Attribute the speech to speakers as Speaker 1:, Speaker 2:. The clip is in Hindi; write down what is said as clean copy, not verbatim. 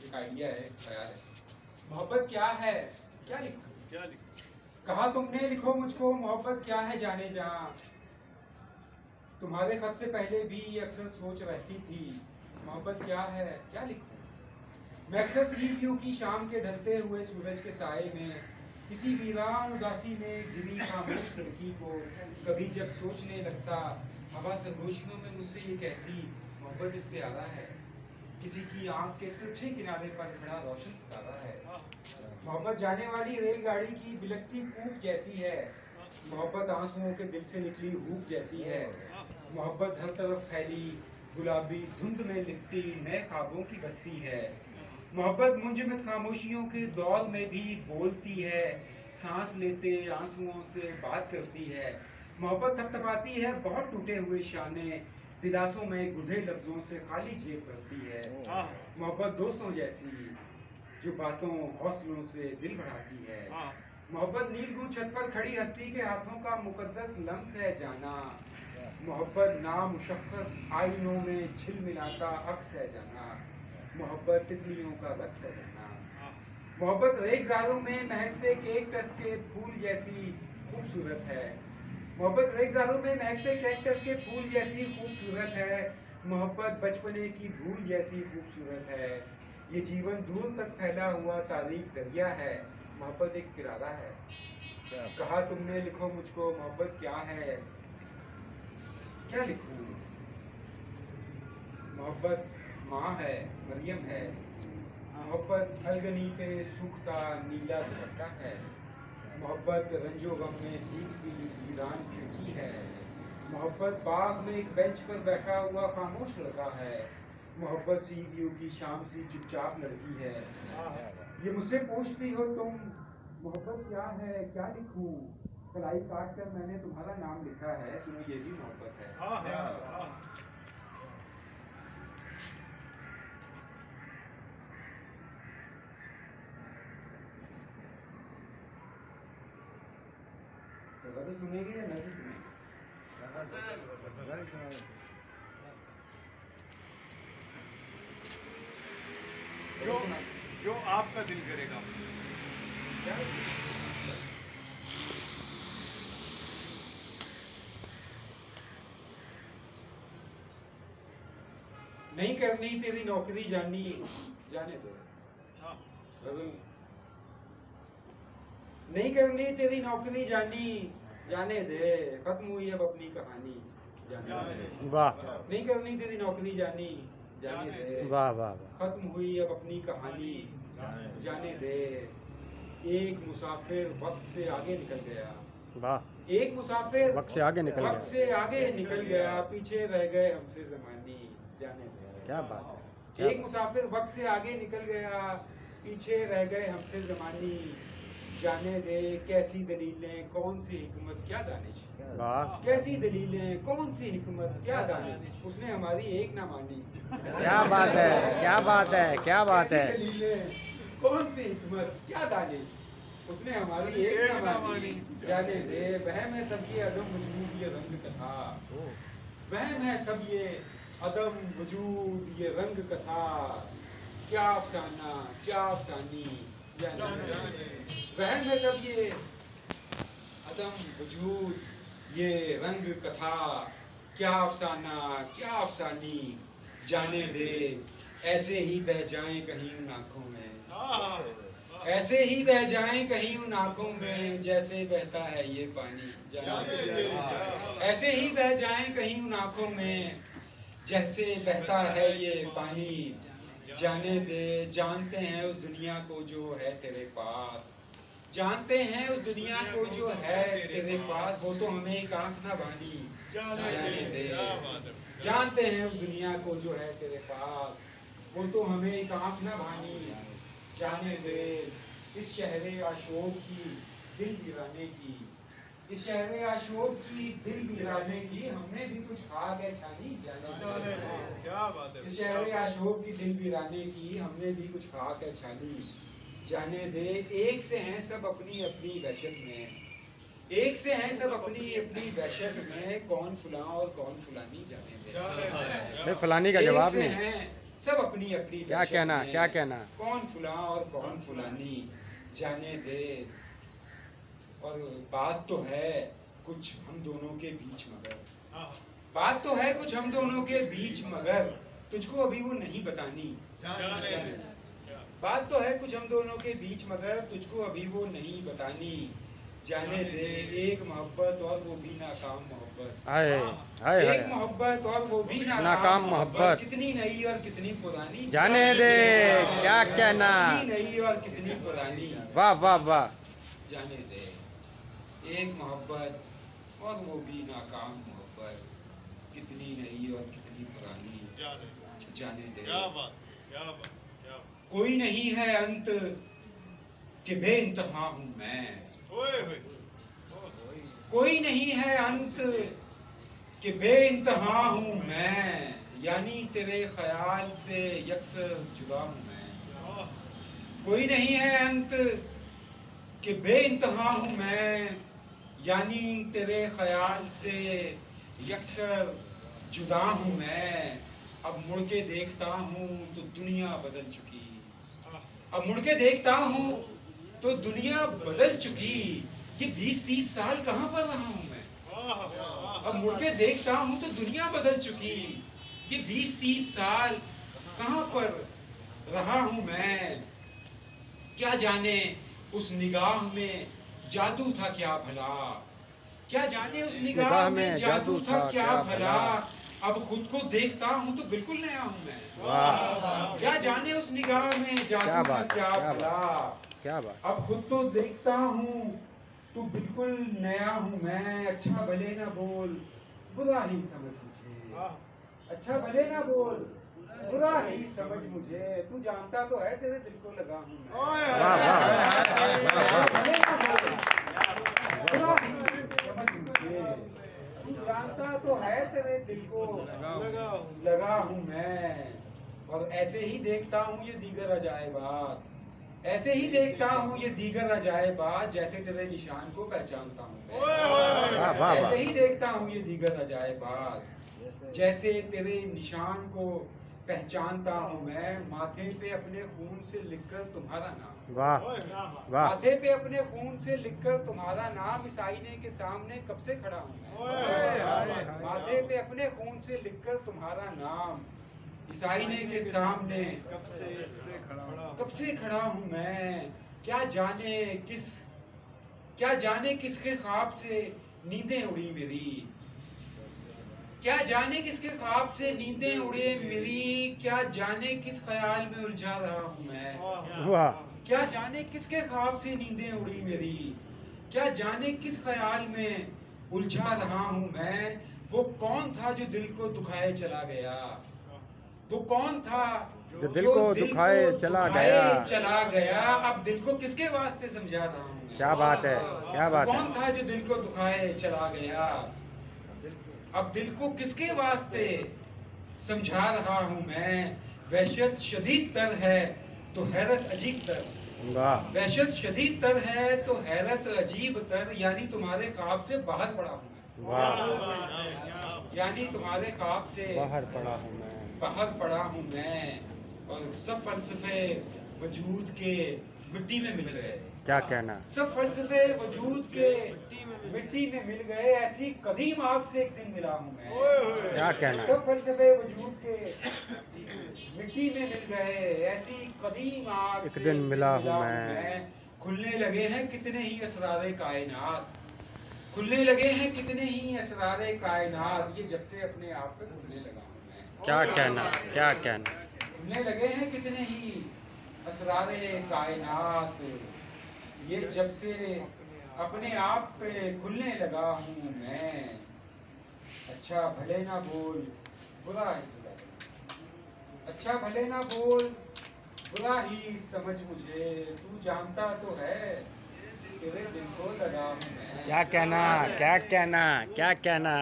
Speaker 1: एक आइडिया है, ख्याल है। मोहब्बत क्या है, क्या लिख कहा तुमने, लिखो मुझको मोहब्बत क्या है जाने जा। तुम्हारे खत से पहले भी अक्सर सोच रहती थी, मोहब्बत क्या है, क्या लिखूं। मैं अक्सर सी व्यू की शाम के ढलते हुए सूरज के साए में किसी वीरान उदासी में गिरी खामोश लड़की को कभी जब सोचने लगता, हवा सरगोशियों में मुझसे ये कहती, मोहब्बत इस्तियारा है, किसी की आंख के तिरछे किनारे पर खड़ा रोशन सितारा है। मोहब्बत जाने वाली रेलगाड़ी की बिलकती कूक जैसी है, मोहब्बत आंसुओं के दिल से निकली हूक जैसी है। मोहब्बत हर तरफ फैली गुलाबी धुंध में लिपटी नए ख्वाबों की बस्ती है। मोहब्बत मुंजमद खामोशियों के दौर में भी बोलती है, सांस लेते आंसुओं से बात करती है। मोहब्बत थपथपाती है बहुत टूटे हुए शाने, दिलासों में गुधे लफ्जों से खाली जेब भरती है। मोहब्बत दोस्तों जैसी जो बातों हौसलों से दिल बढ़ाती है। मोहब्बत नीलगू छत पर खड़ी हस्ती के हाथों का मुकद्दस लम्स है जाना। मोहब्बत नामुशख्खस आईनों में झिलमिलाता अक्स है जाना। मोहब्बत तितलियों का रक्स है जाना। मोहब्बत रेगजारों में महकते केकटस के फूल जैसी खूबसूरत है। मोहब्बत रेगजारों में महकते कैक्टस के फूल जैसी खूबसूरत है। मोहब्बत बचपने की भूल जैसी खूबसूरत है। ये जीवन दूर तक फैला हुआ तारीख दरिया है, मोहब्बत एक किनारा है। कहा तुमने, लिखो मुझको मोहब्बत क्या है, क्या लिखूं। मोहब्बत माँ है, मरियम है। मोहब्बत अलगनी पे सूखता नीला दुपट्टा है। मोहब्बत रंजो गम में भीगती वीरान खिड़की है। मोहब्बत बाग में एक बेंच पर बैठा हुआ खामोश लड़का है। मोहब्बत सी व्यू की शाम सी चुपचाप लड़की है। ये मुझसे पूछती हो तुम, मोहब्बत क्या है, क्या लिखूं। कलाई काट कर मैंने तुम्हारा नाम लिखा है, सुनो ये भी मोहब्बत है। तो सुनेगी या नहीं सुनेगी?
Speaker 2: जो आपका दिल करेगा।
Speaker 1: नहीं करनी तेरी नौकरी जानी, जाने दो। नहीं करनी तेरी नौकरी जानी, जाने दे, खत्म हुई अब अपनी कहानी, जाने दे।
Speaker 3: वाह
Speaker 1: नहीं करनी तेरी नौकरी जानी, जाने दे।
Speaker 3: वाह वाह
Speaker 1: खत्म हुई अब अपनी कहानी, जाने दे। एक मुसाफिर वक्त से आगे निकल गया।
Speaker 3: वाह।
Speaker 1: एक मुसाफिर
Speaker 3: वक्त से आगे निकल
Speaker 1: वक्त
Speaker 3: गया।
Speaker 1: से आगे निकल गया, पीछे रह गए हमसे ज़मानी, जाने दे।
Speaker 3: क्या बात है।
Speaker 1: एक मुसाफिर वक्त से आगे निकल गया, पीछे रह गए हमसे ज़मानी, जाने दे। कैसी दलीलें कौन सी हिकमत क्या दानिश।
Speaker 3: वाह।
Speaker 1: कैसी दलीलें कौन सी हिकमत क्या दानिश, उसने हमारी एक ना मानी।
Speaker 3: क्या बात है, क्या बात है, क्या बात है।
Speaker 1: कैसी दलीलें कौन सी हिकमत क्या दानिश, उसने हमारी एक ना मानी, जाने दे। वहम है सब ये अदम वजूद ये रंग कथा, वहम है सब ये अदम वजूद ये रंग कथा। क्या अफसाना क्या अफसानी, जाने दे। वहम है सब ये अदम वजूद ये रंग कथा। क्या अफसाना क्या अफसानी, जाने दे। ऐसे ही बह जाएं कहीं उन आँखों में, ऐसे ही बह जाएं कहीं उन आँखों में, जैसे बहता है ये पानी, जाने दे। ऐसे ही बह जाएं कहीं उन आँखों में, जैसे बहता है ये पानी, जाने दे। जानते हैं उस दुनिया को जो है तेरे पास, जानते हैं उस दुनिया को जो है तेरे पास, वो तो हमें एक आँख ना बानी, जाने दे। जानते हैं उस दुनिया को जो है तेरे पास, वो तो हमें एक आँख ना बानी, जाने दे। इस शहरे आशोक की दिल वीराने की, इस शहरे आशोक की दिल वीराने की, हमने भी कुछ खाक है छानी, जाने दे।
Speaker 2: क्या बात है।
Speaker 1: इस शहरे आशोक की दिल वीराने की, हमने भी कुछ खाक है छानी, जाने दे। एक से हैं सब अपनी अपनी वहशत में, एक से हैं सब अपनी अपनी वहशत में, कौन फुला और कौन फुलानी, जाने दे।
Speaker 3: फलानी का जवाब
Speaker 1: एक से
Speaker 3: नहीं।
Speaker 1: हैं सब अपनी अपनी
Speaker 3: क्या
Speaker 1: दहशत
Speaker 3: कहना,
Speaker 1: में।
Speaker 3: क्या कहना?
Speaker 1: कौन फुला और कौन फुलानी जाने दे। और बात तो है कुछ हम दोनों के बीच मगर, बात तो है कुछ हम दोनों के बीच मगर तुझको अभी वो नहीं बतानी। बात तो है कुछ हम दोनों के बीच मगर तुझको अभी वो नहीं बतानी। जाने दे एक मोहब्बत और वो भी नाकाम मोहब्बत।
Speaker 3: हाय हाय
Speaker 1: एक
Speaker 3: हाय,
Speaker 1: मोहब्बत और वो भी
Speaker 3: नाकाम
Speaker 1: नाकाम
Speaker 3: मोहब्बत।
Speaker 1: मोहब्बत। कितनी नई और कितनी पुरानी
Speaker 3: जाने दे, क्या कहना?
Speaker 1: कितनी नई और कितनी पुरानी
Speaker 3: वाह वाह वाह,
Speaker 1: जाने दे एक मोहब्बत और वो भी नाकाम मोहब्बत। कितनी नई और कितनी पुरानी जाने दे।
Speaker 2: क्या बात, क्या बात, क्या बात।
Speaker 1: कोई नहीं है अंत कि बेइंतहा हूँ मैं।
Speaker 2: ओए होए,
Speaker 1: कोई नहीं है अंत कि बेइंतहा हूँ मैं। यानी तेरे ख्याल से यकसर जुदा हूँ मैं। कोई नहीं है अंत कि बेइंतहा हूँ मैं। यानी तेरे ख्याल से यकसर जुदा हूँ मैं। अब मुड़ के देखता हूँ तो दुनिया बदल चुकी। अब मुड़ के देखता हूँ तो दुनिया बदल चुकी। ये 20-30 साल कहाँ पर रहा हूँ मैं। अब मुड़ के देखता हूँ तो दुनिया बदल चुकी। ये 20-30 साल कहाँ पर रहा हूँ मैं। क्या जाने उस निगाह में जादू था क्या भला। क्या जाने उस निगाह में जादू था क्या भला। अब खुद को देखता हूँ तो बिल्कुल नया हूँ मैं।
Speaker 3: वाह,
Speaker 1: क्या जाने उस निगाह में
Speaker 3: क्या
Speaker 1: जादू था
Speaker 3: बात,
Speaker 1: क्या
Speaker 3: क्या
Speaker 1: भला।
Speaker 3: क्या बात।
Speaker 1: अब खुद तो देखता हूँ तो बिल्कुल नया हूँ मैं। अच्छा भले ना बोल बुरा ही समझ मुझे। अच्छा भले ना बोल बुरा ही समझ मुझे। तू जानता तो है तेरे दिल को लगा हूँ मैं।
Speaker 3: वाह वाह,
Speaker 1: भले ना बोल बुरा ही समझ मुझे। तू जानता तो है तेरे दिल को लगा हूँ मैं। और ऐसे ही देखता हूँ ये दीगर अजायबात। ऐसे ही देखता हूँ ये दीगर अजायबात जैसे तेरे निशान को पहचानता हूँ मैं।
Speaker 3: वाह, वाह, वाह।
Speaker 1: ऐसे ही देखता हूँ ये दीगर अजायबात जैसे तेरे निशान को पहचानता हूँ मैं। माथे पे अपने खून से लिखकर तुम्हारा नाम।
Speaker 3: वाह वाह,
Speaker 1: माथे पे अपने खून से लिखकर तुम्हारा नाम इस आईने के सामने कब से खड़ा हूँ मैं। माथे पे अपने खून से लिखकर तुम्हारा नाम इस आईने के सामने कब से खड़ा हूँ मैं। क्या जाने किसके ख्वाब से नींदें उड़ी मेरी। क्या जाने किसके ख्वाब से नींदें उड़े मेरी। क्या जाने किस ख्याल में उलझा रहा हूँ मैं।
Speaker 3: वाह,
Speaker 1: क्या जाने किसके ख्वाब से नींदें उड़ी मेरी। क्या जाने किस ख्याल में उलझा रहा हूँ मैं। वो कौन था जो दिल को दुखाए चला गया। वो कौन था
Speaker 3: जो दिल को दुखाए चला
Speaker 1: गया। अब दिल को किसके वास्ते समझा रहा हूँ मैं।
Speaker 3: क्या बात है, क्या बात
Speaker 1: कौन
Speaker 3: है।
Speaker 1: था जो दिल को दुखाए चला गया। अब दिल को किसके वास्ते समझा रहा हूँ मैं। वहशत शदीद तर है तो हैरत अजीब तर।
Speaker 3: वाह
Speaker 1: वहशत शदीद तर है तो हैरत अजीब तर। यानी तुम्हारे ख्वाब से बाहर पड़ा हूँ मैं।
Speaker 3: वाह,
Speaker 1: यानी तुम्हारे ख्वाब से
Speaker 3: बाहर पड़ा हूँ मैं।
Speaker 1: बाहर पड़ा हूँ मैं। और सब फलसफे वजूद के मिट्टी में मिल गए।
Speaker 3: क्या कहना।
Speaker 1: सब फलसफे वजूद के मिट्टी में मिल गए। ऐसी कदीम आग से एक दिन मिला हूँ मैं।
Speaker 3: क्या कहना।
Speaker 1: सब फलसफे वजूद के मिट्टी में मिल गए। ऐसी कदीम आग
Speaker 3: एक
Speaker 1: से
Speaker 3: दिन मिला हूँ मैं।
Speaker 1: खुलने लगे हैं कितने ही असरारे कायनात। खुलने लगे हैं कितने ही असरारे कायनात। ये जब से अपने आप पे खुलने लगा हूँ मैं।
Speaker 3: क्या कहना, क्या कहना।
Speaker 1: खुलने लगे हैं कितने ही असरारे कायनात। ये जब से अपने आप पे खुलने लगा हूँ मैं। अच्छा भले ना बोल बुरा ही अच्छा भले ना बोल बुरा ही समझ मुझे। तू जानता तो है तेरे दिल को लगा हूँ मैं।
Speaker 3: क्या कहना, क्या कहना, क्या कहना।